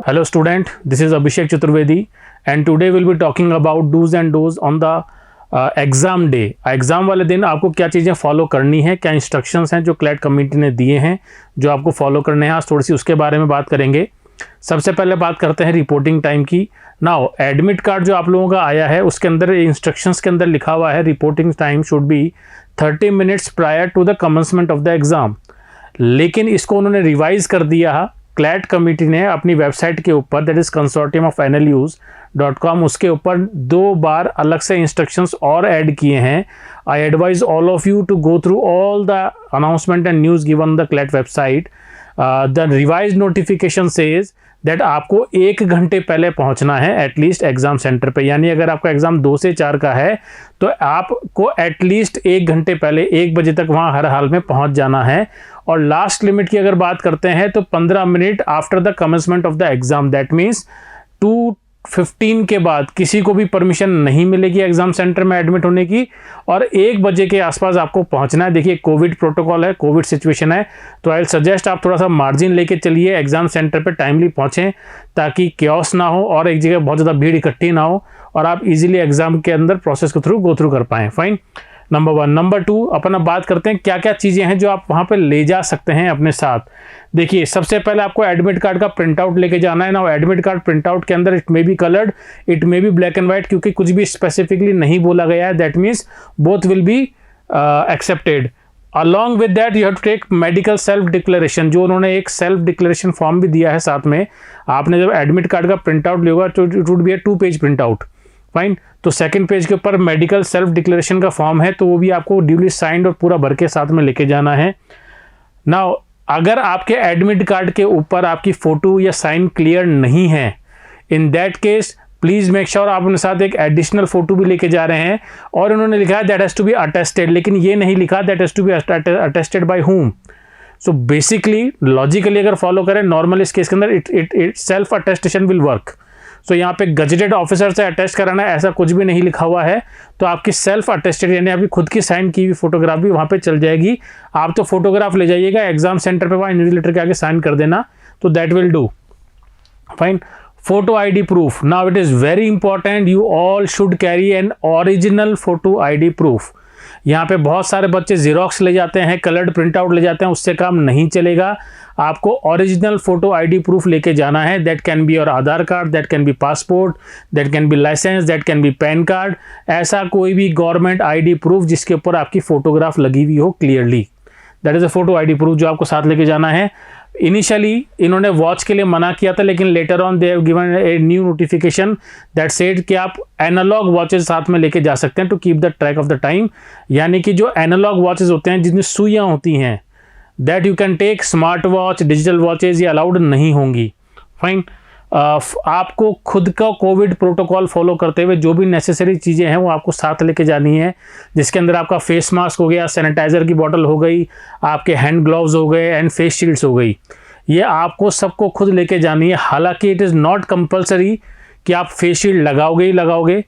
Hello student, this is Abhishek Chaturvedi and today we'll be talking about do's and don'ts on the exam day. Exam वाले दिन आपको क्या चीज़ें follow करनी है, क्या इंस्ट्रक्शंस हैं जो क्लैट कमेटी ने दिए हैं जो आपको फॉलो करने हैं, आज थोड़ी सी उसके बारे में बात करेंगे। सबसे पहले बात करते हैं रिपोर्टिंग टाइम की। नाउ एडमिट कार्ड जो आप लोगों का आया है उसके अंदर इंस्ट्रक्शंस के अंदर लिखा हुआ है reporting time should be 30 minutes prior to the commencement of the exam, लेकिन इसको उन्होंने रिवाइज़ कर दिया। क्लैट कमेटी ने अपनी वेबसाइट के ऊपर that is consortium of NLUs.com उसके ऊपर 2 बार अलग से इंस्ट्रक्शंस और ऐड किए हैं। I advise all of you to go through all the announcement and news given the CLAT website. The revise notification says that आपको 1 घंटे पहले पहुंचना है एटलीस्ट एग्ज़ाम सेंटर पे, यानी अगर आपका एग्ज़ाम 2 से 4 का है तो आपको एटलीस्ट 1 घंटे पहले 1 बजे तक वहां हर हाल में पहुंच जाना है। और लास्ट लिमिट की अगर बात करते हैं तो 15 minute after the commencement of the exam, that means 2:15 के बाद किसी को भी परमिशन नहीं मिलेगी एग्ज़ाम सेंटर में एडमिट होने की, और 1 बजे के आसपास आपको पहुंचना है। देखिए कोविड प्रोटोकॉल है, कोविड सिचुएशन है, तो आई सजेस्ट आप थोड़ा सा मार्जिन लेके चलिए, एग्ज़ाम सेंटर पे टाइमली पहुंचें ताकि क्योस ना हो और एक जगह बहुत ज़्यादा भीड़ इकट्ठी ना हो और आप इजीली एग्ज़ाम के अंदर प्रोसेस को गो थ्रू कर पाएँ। Fine, number 1। नंबर 2, अपन अब बात करते हैं क्या क्या चीज़ें हैं जो आप वहाँ पे ले जा सकते हैं अपने साथ। देखिए सबसे पहले आपको एडमिट कार्ड का प्रिंट आउट लेके जाना है ना। एडमिट कार्ड प्रिंट आउट के अंदर it may be coloured, it may be black and white, क्योंकि कुछ भी स्पेसिफिकली नहीं बोला गया है, that means both will be accepted. Along with that you have to take medical self declaration, जो उन्होंने एक सेल्फ डिक्लेरेशन फॉर्म भी दिया है साथ में। आपने जब एडमिट कार्ड का प्रिंट आउट लिया तो it would be a 2 page print out. Fine, तो सेकंड पेज के ऊपर मेडिकल सेल्फ डिक्लेरेशन का फॉर्म है, तो वो भी आपको ड्यूली साइंड और पूरा भर के साथ में लेके जाना है। नाउ अगर आपके एडमिट कार्ड के ऊपर आपकी फ़ोटो या साइन क्लियर नहीं है, in that case please make sure आप उनके साथ एक एडिशनल फ़ोटो भी लेके जा रहे हैं। और उन्होंने लिखा है that has to be attested, लेकिन ये नहीं लिखा that has to be attested by whom। So basically logically अगर फॉलो करें नॉर्मल इस केस के अंदर itself attestation will work. So यहाँ पे गजेटेड ऑफिसर से अटेस्ट कराना है ऐसा कुछ भी नहीं लिखा हुआ है, तो आपकी सेल्फ अटेस्टेड यानी आपकी खुद की साइन की हुई फोटोग्राफ भी वहाँ पे चल जाएगी। आप तो फोटोग्राफ ले जाइएगा एग्जाम सेंटर पे, वहाँ इन्विजिलेटर के आगे साइन कर देना, तो that will do. Fine, photo ID proof. Now it is very important, you all should carry an original photo ID proof. यहाँ पे बहुत सारे बच्चे जीरोक्स ले जाते हैं, कलर्ड प्रिंट आउट ले जाते हैं, उससे काम नहीं चलेगा। आपको ओरिजिनल फोटो ID प्रूफ लेके जाना है। That can be your Aadhaar card, that can be passport, that can be licence, that can be PAN card, ऐसा कोई भी गवर्नमेंट ID प्रूफ जिसके ऊपर आपकी फोटोग्राफ लगी हुई हो clearly, that is a photo ID proof जो आपको साथ लेके जाना है। इनिशियली इन्होंने वॉच के लिए मना किया था, लेकिन later on they have given a new notification that said कि आप एनालॉग वॉचेस साथ में लेके जा सकते हैं to keep the track of the time, यानी कि जो एनालॉग वॉचेस होते हैं जिसमें सुइयाँ होती हैं, that you can take. Smart watch, digital watches ये अलाउड नहीं होंगी। फाइन, आपको खुद का कोविड प्रोटोकॉल फॉलो करते हुए जो भी नेसेसरी चीज़ें हैं वो आपको साथ लेके जानी है, जिसके अंदर आपका फेस मास्क हो गया, सैनिटाइज़र की बोतल हो गई, आपके हैंड ग्लव्स हो गए एंड फेस शील्ड्स हो गई, ये आपको सबको खुद लेके जानी है। हालांकि इट इज़ नॉट कंपलसरी कि आप फेस शील्ड लगाओगे ही लगाओगे,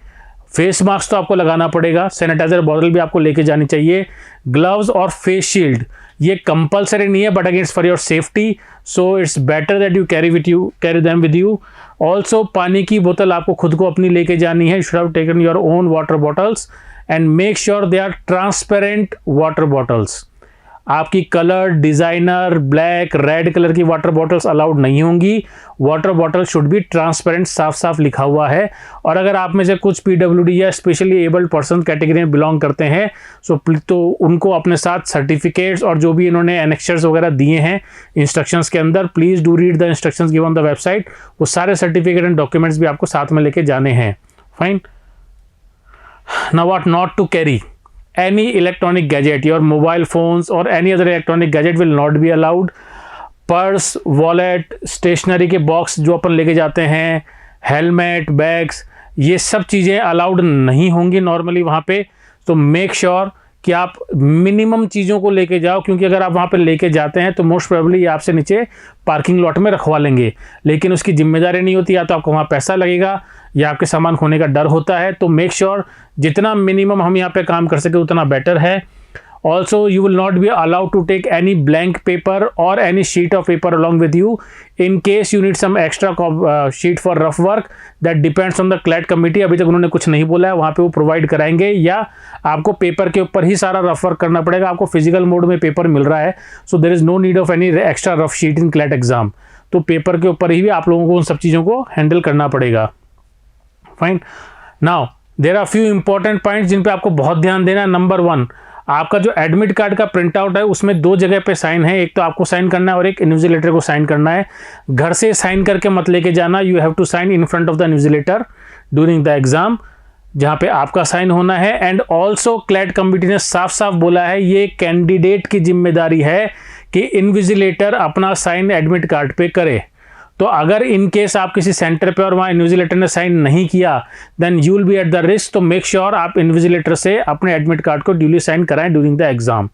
फेस मास्क तो आपको लगाना पड़ेगा, सैनिटाइज़र बॉटल भी आपको लेके जानी चाहिए। ग्लव्स और फेस शील्ड ये कंपलसरी नहीं है, but against for your safety, so it's better that you carry them with you. Also पानी की बोतल आपको खुद को अपनी लेके जानी है। You should have taken your own water bottles and make sure they are transparent water bottles. आपकी colour, designer, black, red colour की वाटर बॉटल्स अलाउड नहीं होंगी। Water bottle should be transparent, साफ साफ लिखा हुआ है। और अगर आप में से कुछ PWD या स्पेशली एबल्ड पर्सन कैटेगरी में बिलोंग करते हैं तो उनको अपने साथ सर्टिफिकेट्स और जो भी इन्होंने एनेक्चर्स वगैरह दिए हैं इंस्ट्रक्शंस के अंदर, please do read the instructions given on the website, वो सारे सर्टिफिकेट एंड डॉक्यूमेंट्स भी आपको साथ में लेके जाने हैं। Fine, now what not to carry. Any electronic gadget, your mobile phones or any other electronic gadget will not be allowed. Purse, wallet, stationery के बॉक्स जो अपन लेके जाते हैं, हेलमेट, बैग्स, ये सब चीज़ें अलाउड नहीं होंगी नॉर्मली वहाँ पे। तो मेक श्योर कि आप मिनिमम चीज़ों को लेके जाओ, क्योंकि अगर आप वहाँ पे लेके जाते हैं तो मोस्ट प्रोबेबली आपसे नीचे पार्किंग लॉट में रखवा लेंगे, लेकिन उसकी जिम्मेदारी नहीं होती, या तो आपको वहाँ पैसा लगेगा या आपके सामान खोने का डर होता है। तो मेक श्योर जितना मिनिमम हम यहाँ पे काम कर सके उतना बेटर है। Also, you will not be allowed to take any blank paper or any sheet of paper along with you. In case you need some extra sheet for rough work, that depends on the CLAT committee. अभी तक उन्होंने कुछ नहीं बोला है, वहाँ पे वो प्रोवाइड कराएंगे, या आपको पेपर के ऊपर ही सारा रफ वर्क करना पड़ेगा. आपको फिजिकल मोड में पेपर मिल रहा है, so there is no need of any extra rough sheet in CLAT exam. तो पेपर के ऊपर ही भी आप लोगों को उन सब चीज़ों को हैंडल करना पड़ेगा. Fine. Now there are few important points जिन पे आपको बहुत ध्यान देना है. नंबर 1, आपका जो एडमिट कार्ड का प्रिंट आउट है उसमें 2 जगह पे साइन है. एक तो आपको साइन करना है और एक इन्विजिलेटर को साइन करना है. घर से साइन करके मत लेके जाना. You have to sign in front of the invigilator during the exam, जहाँ पे आपका साइन होना है. एंड ऑल्सो CLAT कमिटी ने साफ साफ बोला है, ये कैंडिडेट की जिम्मेदारी है कि इन्विजिलेटर अपना साइन एडमिट कार्ड पे करे. तो अगर इन केस आप किसी सेंटर पे और वहाँ इन्विजिलेटर ने साइन नहीं किया, then you will be at the risk. तो मेक श्योर आप इन्विजिलेटर से अपने एडमिट कार्ड को ड्यूली साइन कराएं during the exam.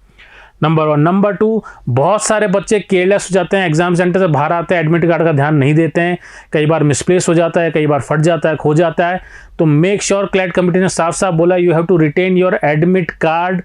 Number 1. Number 2, बहुत सारे बच्चे केयरलेस हो जाते हैं, एग्जाम सेंटर से बाहर आते हैं, एडमिट कार्ड का ध्यान नहीं देते हैं. कई बार मिसप्लेस हो जाता है, कई बार फट जाता है, खो जाता है. तो मेक श्योर, CLAT कमिटी ने साफ साफ बोला, you have to retain your admit card.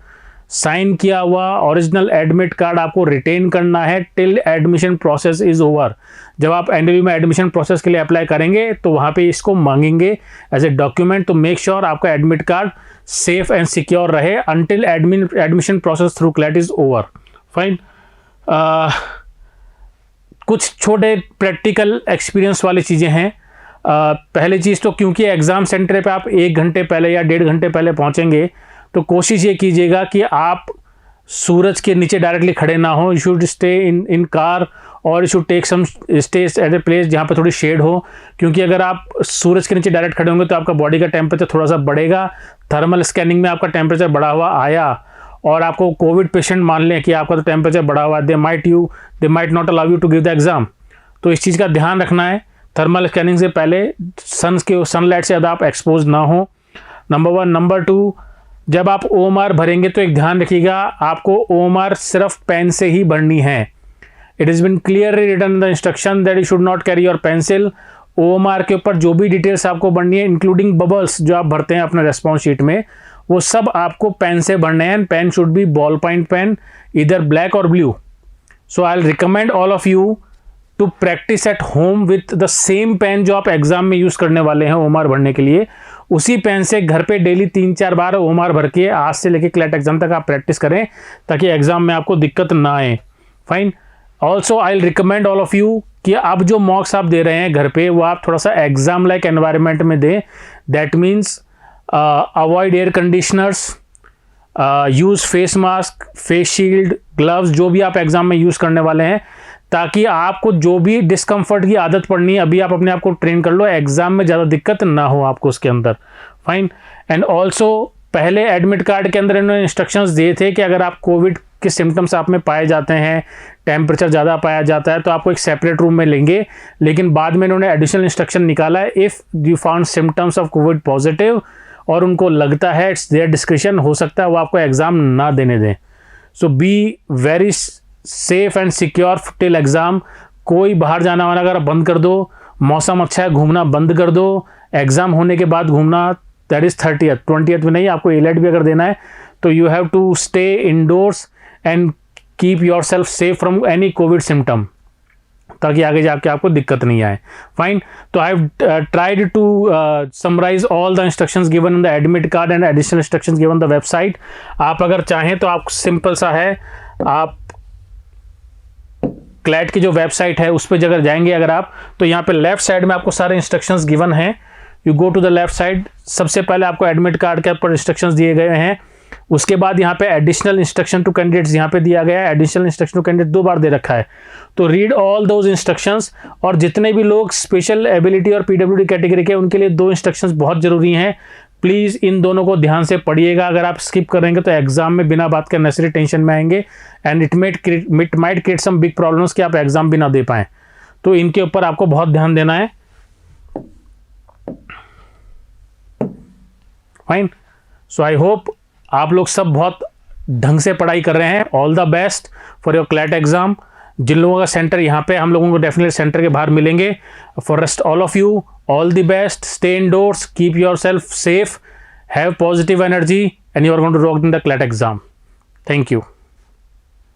Sign किया हुआ ओरिजिनल एडमिट कार्ड आपको रिटेन करना है till admission process is over. जब आप एनडीबी में एडमिशन प्रोसेस के लिए अप्लाई करेंगे तो वहाँ पे इसको मांगेंगे एज ए डॉक्यूमेंट. तो मेक श्योर आपका admit card safe and secure रहे until admission process through CLAT is over. Fine. कुछ छोटे प्रैक्टिकल एक्सपीरियंस वाली चीज़ें हैं. पहली चीज़ तो क्योंकि एग्ज़ाम सेंटर पे आप 1 घंटे पहले या 1.5 घंटे पहले पहुँचेंगे, तो कोशिश ये कीजिएगा कि आप सूरज के नीचे डायरेक्टली खड़े ना हो. You should stay in car और you should take some stay at a place जहाँ पे थोड़ी शेड हो, क्योंकि अगर आप सूरज के नीचे डायरेक्ट खड़े होंगे तो आपका बॉडी का टेम्परेचर थोड़ा सा बढ़ेगा. थर्मल स्कैनिंग में आपका टेम्परेचर बढ़ा हुआ आया और आपको कोविड पेशेंट मान लें कि आपका तो टेम्परेचर बढ़ा हुआ है, they might not allow you to give the exam. तो इस चीज़ का ध्यान रखना है. थर्मल स्कैनिंग से पहले सनलाइट से ज़्यादा आप एक्सपोज ना हो. नंबर 1. नंबर 2, जब आप OMR भरेंगे तो एक ध्यान रखिएगा, आपको OMR सिर्फ पेन से ही भरनी है. It is been clearly written in the instruction that you should not carry your pencil. OMR के ऊपर जो भी डिटेल्स आपको भरनी है, इंक्लूडिंग बबल्स जो आप भरते हैं अपने रेस्पॉन्स शीट में, वो सब आपको पेन से भरने हैं. Pen should be ball point pen, इधर ब्लैक और blue. So I will recommend all of you to practise at home with the same pen जो आप एग्जाम में यूज़ करने वाले हैं OMR भरने के लिए. उसी पेन से घर पे डेली 3-4 बार OMR भर के आज से लेके CLAT एग्जाम तक आप प्रैक्टिस करें, ताकि एग्जाम में आपको दिक्कत ना आए. Fine. Also I will recommend all of you कि आप जो मॉक्स आप दे रहे हैं घर पे, वो आप थोड़ा सा एग्जाम लाइक एनवायरनमेंट में दें. That means avoid air conditioners, use face mask, face shield, gloves, जो भी आप एग्जाम में यूज़ करने वाले हैं, ताकि आपको जो भी डिस्कम्फर्ट की आदत पड़नी है अभी आप अपने आप को ट्रेन कर लो, एग्जाम में ज़्यादा दिक्कत ना हो आपको उसके अंदर. फाइन. एंड ऑल्सो पहले एडमिट कार्ड के अंदर इन्होंने इंस्ट्रक्शंस दिए थे कि अगर आप कोविड के सिम्टम्स आप में पाए जाते हैं, टेम्परेचर ज़्यादा पाया जाता है, तो आपको एक सेपरेट रूम में लेंगे. लेकिन बाद में इन्होंने एडिशनल इंस्ट्रक्शन निकाला है, if you found symptoms of Covid positive और उनको लगता है, इट्स देयर डिस्क्रिप्शन, हो सकता है वो आपको एग्ज़ाम ना देने दें. So be very safe and secure till exam. कोई बाहर जाना वाना अगर बंद कर दो, मौसम अच्छा है घूमना बंद कर दो, एग्ज़ाम होने के बाद घूमना, दैट इज़ 30th 20th में नहीं. आपको एलेट भी अगर देना है तो you have to stay indoors and keep yourself safe from any COVID symptom, ताकि आगे जाके आपको दिक्कत नहीं आए. फाइन. तो I have tried to summarise all the instructions given in the admit card and additional instructions given the website. आप अगर चाहें तो आप सिंपल सा है, आप CLAT की जो वेबसाइट है उस पर अगर जाएंगे अगर आप, तो यहाँ पे लेफ्ट साइड में आपको सारे इंस्ट्रक्शंस गिवन हैं. You go to the left side. सबसे पहले आपको एडमिट कार्ड के ऊपर इंस्ट्रक्शंस दिए गए हैं. उसके बाद यहाँ पे एडिशनल इंस्ट्रक्शन टू कैंडिडेट्स यहाँ पे दिया गया है. एडिशनल इंस्ट्रक्शन टू कैंडिडेट 2 बार दे रखा है. तो रीड ऑल दोज इंस्ट्रक्शंस. और जितने भी लोग स्पेशल एबिलिटी और PWD कैटेगरी के, उनके लिए 2 इंस्ट्रक्शंस बहुत ज़रूरी हैं. प्लीज़ इन दोनों को ध्यान से पढ़िएगा. अगर आप स्किप करेंगे तो एग्जाम में बिना बात के नेसेसरी टेंशन में आएंगे and it might create some big problems कि आप एग्जाम भी ना दे पाएँ. तो इनके ऊपर आपको बहुत ध्यान देना है. फाइन. सो आई होप आप लोग सब बहुत ढंग से पढ़ाई कर रहे हैं. All the best for your CLAT exam. जिन लोगों का सेंटर यहाँ पे, हम लोगों को डेफिनेटली सेंटर के बाहर मिलेंगे. For rest all of you, all the best, stay indoors, keep yourself safe, have positive energy, and you are going to rock in the CLAT exam. Thank you.